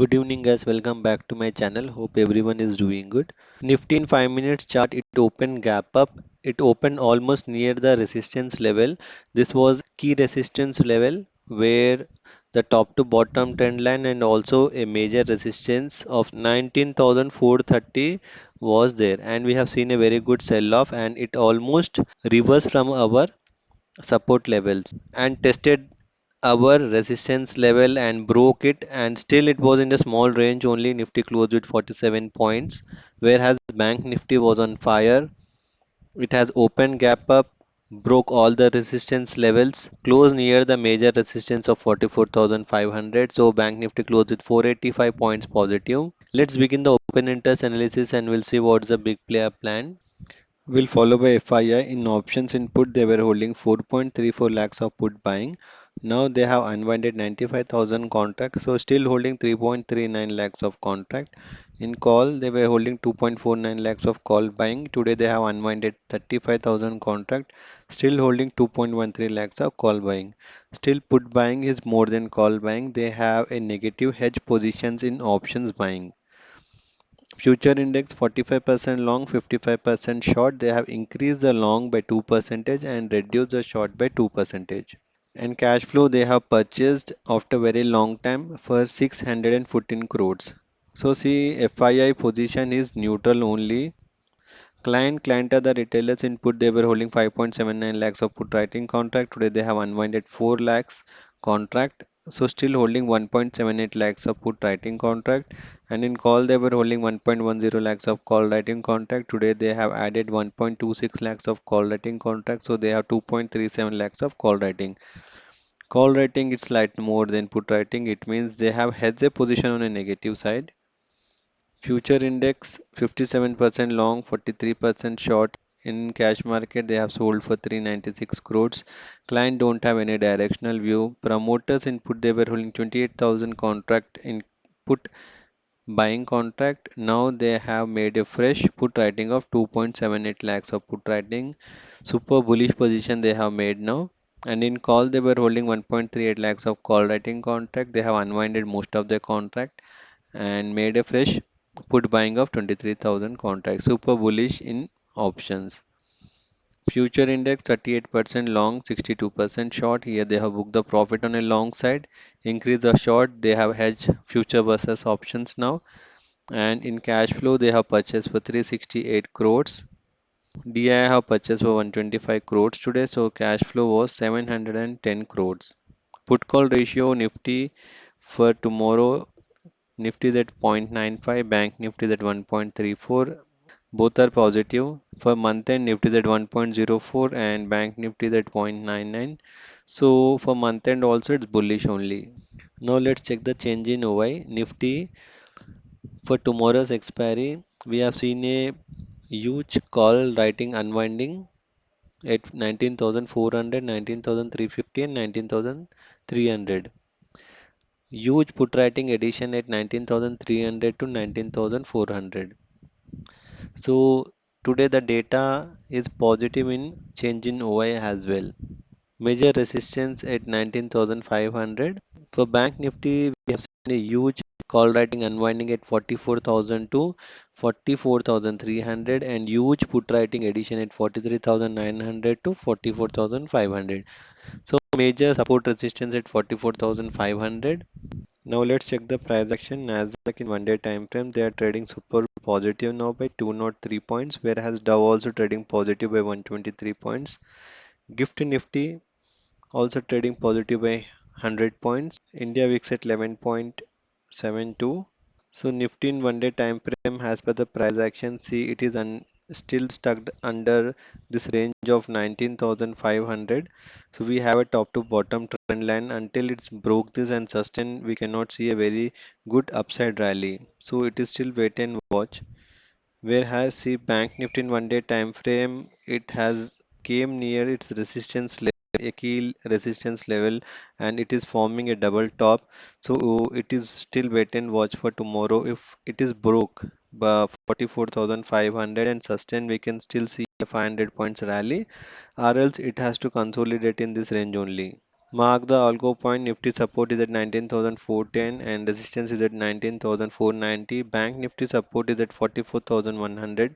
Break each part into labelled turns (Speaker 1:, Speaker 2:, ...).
Speaker 1: Good evening guys, welcome back to my channel. Hope everyone is doing good. Nifty in 5 minutes chart, it opened gap up. It opened almost near the resistance level. This was key resistance level where the top to bottom trend line and also a major resistance of 19,430 was there, and we have seen a very good sell off and it almost reversed from our support levels and tested our resistance level and broke it, and still it was in the small range only. Nifty closed with 47 points, whereas bank nifty was on fire. It has opened gap up, broke all the resistance levels, closed near the major resistance of 44,500. So bank nifty closed with 485 points positive. Let's begin the open interest analysis and we'll see what's the big player plan. Will follow by FII in options input. They were holding 4.34 lakhs of put buying. Now they have unwinded 95,000 contracts, so still holding 3.39 lakhs of contract. In call, they were holding 2.49 lakhs of call buying. Today they have unwinded 35,000 contract, still holding 2.13 lakhs of call buying. Still put buying is more than call buying. They have a negative hedge positions in options buying. Future index 45% long, 55% short. They have increased the long by 2 percentage and reduced the short by 2 percentage. And cash flow they have purchased after very long time for 614 crores. So see, FII position is neutral only. Client are the retailers input. They were holding 5.79 lakhs of put writing contract. Today they have unwinded 4 lakhs contract. So still holding 1.78 lakhs of put writing contract. And in call they were holding 1.10 lakhs of call writing contract. Today they have added 1.26 lakhs of call writing contract. So they have 2.37 lakhs of call writing. Call writing is slightly more than put writing. It means they have hedged a position on a negative side. Future index 57% long, 43% short. In cash market, they have sold for 396 crores. Client don't have any directional view. Promoters input, they were holding 28,000 contract in put buying contract. Now they have made a fresh put writing of 2.78 lakhs of put writing. Super bullish position they have made now. And in call, they were holding 1.38 lakhs of call writing contract. They have unwinded most of their contract and made a fresh put buying of 23,000 contracts. Super bullish in options. Future index 38% long, 62% short. Here they have booked the profit on a long side. Increase the short. They have hedged future versus options now. And in cash flow, they have purchased for 368 crores. DI have purchased for 125 crores today. So cash flow was 710 crores. Put call ratio Nifty for tomorrow. Nifty is at 0.95, Bank Nifty is at 1.34. Both are positive. For month end, Nifty is at 1.04 and Bank Nifty is at 0.99. So for month end also it's bullish only. Now let's check the change in OI. Nifty for tomorrow's expiry, we have seen a huge call writing unwinding at 19,400, 19,350 and 19,300. Huge put writing addition at 19,300 to 19,400. So today the data is positive in change in OI as well. Major resistance at 19,500. For Bank Nifty, we have seen a huge call writing unwinding at 44,000 to 44,300 and huge put writing addition at 43,900 to 44,500. So major support resistance at 44,500. Now let's check the price action. Nasdaq in 1 day time frame, they are trading super positive now by 203 points, whereas Dow also trading positive by 123 points. Gift Nifty also trading positive by 100 points. India VIX at 11.72. So Nifty in 1 day time frame, as per the price action, see it is still stuck under this range of 19,500. So we have a top to bottom trend line. Until it's broke this and sustain, we cannot see a very good upside rally. So it is still wait and watch. Whereas see Bank Nifty in 1 day time frame, it has came near its resistance level, a key resistance level, and it is forming a double top. So it is still wait and watch for tomorrow. If it is broke by 44,500 and sustain, we can still see a 500 points rally, or else it has to consolidate in this range only. Mark the algo point. Nifty support is at 19,410 and resistance is at 19,490. Bank Nifty support is at 44,100.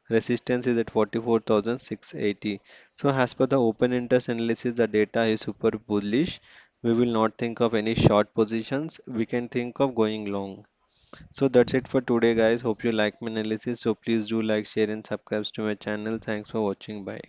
Speaker 1: Resistance is at 44,680. So as per the open interest analysis, the data is super bullish. We will not think of any short positions. We can think of going long. So that's it for today, guys. Hope you like my analysis. So please do like, share, and subscribe to my channel. Thanks for watching. Bye.